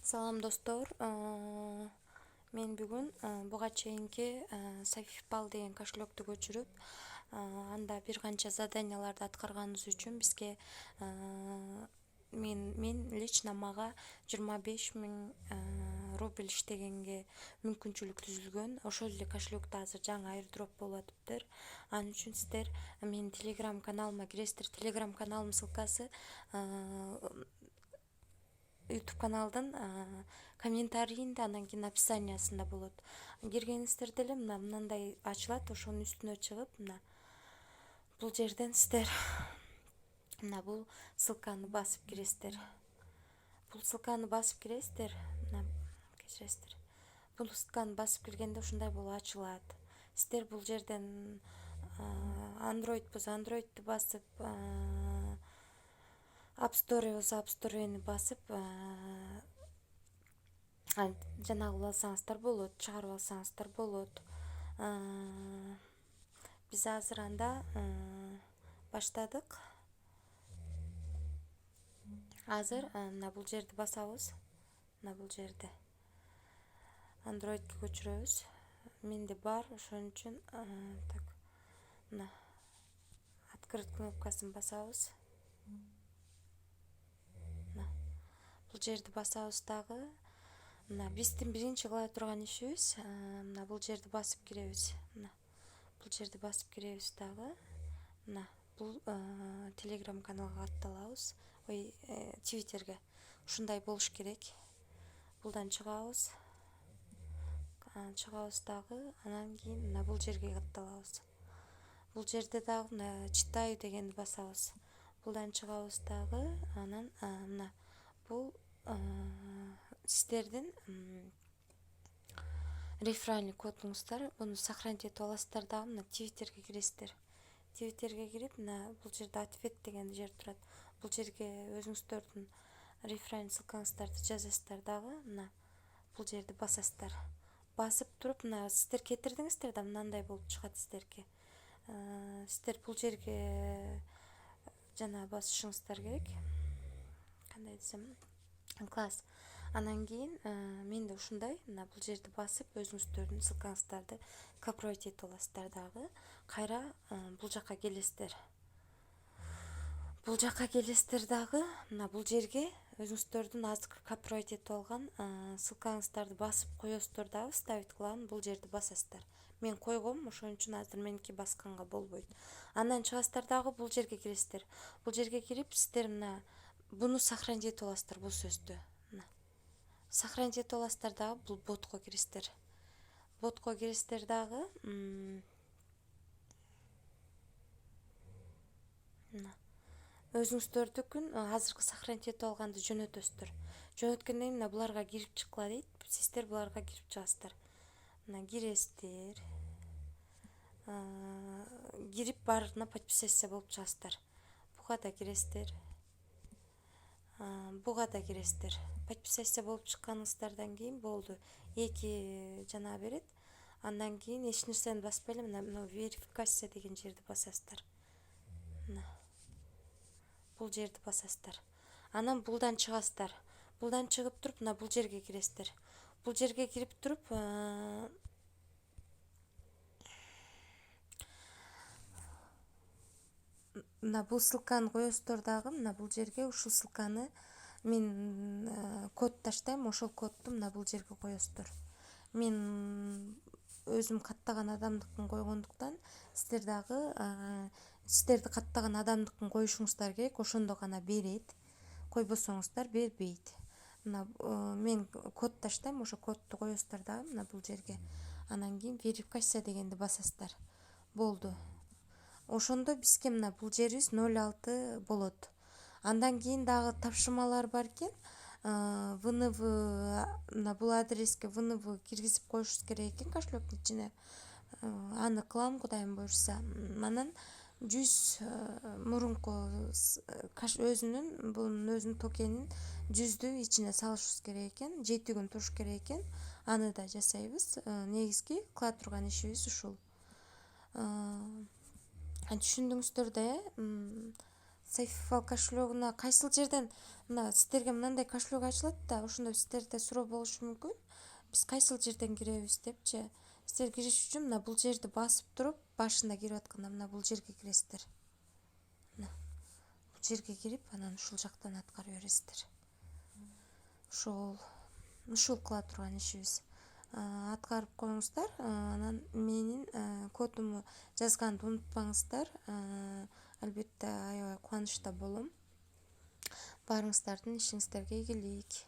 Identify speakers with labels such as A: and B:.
A: Салам достор. Мен бүгүн буга чейинки Safifbal деген кошелекту көчүрүп, анда бир канча заданияларды аткарганыбыз үчүн бизге мен лично мага 25.000 рубль иштегенге мүмкүнчүлүк түзүлгөн. Ошол эле кошелектө азыр жаңы airdrop болуп атыптыр. Анын үчүн сиздер менин Telegram каналыма киресиздер. Telegram каналымдын ссылкасы YouTube каналдын комментарийинде, анан кийин описаниясында болот. Киргениңиздерде эле мындай ачылат, ошонун үстүнө чыгып, бул жерден сиздер бул ссылканы басып киресиздер. Бул ссылканы басып киресиздер. Кечиресиздер. Бул ссылканы басып киргенде ушундай болуп ачылат. Сиздер бул жерден Android болсо Android'ти басып, App Store болсо App Store'ни басып, жанагы алсаңыздар болот, чыгарып алсаңыздар болот. Биз азыр анда баштадык. Азыр бул жерди басабыз. Бул жерде Android'ке көчүрөбүз. Менде бар, ошон үчүн так. Открыть кнопкасын басабыз. Бул жерди басабыз дагы. Биздин биринчи кыла турган ишибиз бул жерди басып киребиз. Бул жерди басып киребиз дагы. Бул Telegram каналга катталабыз. Twitterге. Ушундай болуш керек. Булдан чыгабыз. Чыгабыз дагы. Анан кийин бул жерге катталабыз. Бул жерде дагы читаю дегенди басабыз. Булдан чыгабыз дагы. Анан бул сиздердин реферальный кодуңуздар. Буну сохранить этип аласыздар дагы. Twitterге киресиздер. Twitterге кирип, бул жерде ответ деген жер турат. Бул жерге өзүңүздөрдүн реферальный ссылкаңыздарды жазасыздар дагы. Бул жерди басасыздар. Басып туруп, сиздер кетирдиңиздер да мындай болуп чыгат сиздерге. Сиздер бул жерге басышыңыздар керек. Кандай десем, класс. Анан кийин менде ушундай, бул жерди басып өзүңүздөрдүн ссылкаңыздарды копировать этип аласыздар дагы. Кайра бул жака келесиздер. Бул жака келесиздер дагы. Бул жерге өзүңүздөрдүн азыркы копировать этип алган ссылкаңыздарды басып коесуздар дагы, ставить кылаган бул жерди басасыздар. Мен койгом, ошон үчүн азыр меники басканга болбойт. Андан чыгасыздар дагы, бул жерге киресиздер. Бул жерге кирип, сиздер буну сохранить этип аласыздар, бул сөздү. Сохранить этип аласыздар дагы, бул ботко киресиздер. Ботко киресиздер дагы. Өзүңүздөрдүкүн азыркы сохранить этип алганды жөнөтөсүздөр. Жөнөткөндөн кийин буларга кирип чыккыла дейт. Сиздер буларга кирип чыгасыздар. Киресиздер. Кирип баарына подписаться болуп чыгасыздар. Буга да киресиздер. Буга да киресиздер. Подписаться болуп чыкканыңыздардан кийин болду. Эки берет. Андан кийин эч нерсени баспай эле верификация деген жерди басасыздар. Бул жерди басасыздар. Анан булдан чыгасыздар. Булдан чыгып туруп, бул жерге киресиздер. Бул жерге кирип туруп, бул ссылканы коесуздар дагы. Бул жерге ушул ссылканы мен код таштайм, ошол кодду бул жерге коесуздар. Мен өзүм каттаган адамдыкын койгондуктан сиздер дагы сиздерди каттаган адамдыкын коюшуңуздар керек, ошондо гана берет. Койбосоңуздар бербейт. Мен код таштайм, ошо кодду коесуздар дагы бул жерге. Анан кийин верификация дегенди басасыздар. Болду. Ошондо бизге бул жерибиз 06 болот. Андан кийин дагы тапшырмалар бар экен. ВНВ бул адреске ВНВ киргизип коюшубуз керек экен кошелектин ичине. Аны кылам, Кудайым буюрса. Анан 100 мурунку өзүнүн токенин 100дү ичине салышыбыз керек экен. 7 күн туруш керек экен. Аны да жасайбыз. Негизги кыла турган ишибиз ушул. Түшүндүңүздөр да, Сайфал кошелегуна кайсыл жерден мына сиздерге мындай кошелек ачылат да, ошондо сиздерде суроо болушу мүмкүн. Биз кайсыл жерден киребиз депчи. Сиздер кириш үчүн мына бул жерди басып туруп, башында кирип атканда мына бул жерге киресиздер. Мына бул жерге кирип, анан ушул жактан аткара бересиздер. Ушул кыла турган ишибиз. Аткарып коюңуздар, анан менин кодумду жазганды унутпаңыздар. Албетте аябай кубанычта болом. Баарыңыздардын ишиңиздерге ийгилик.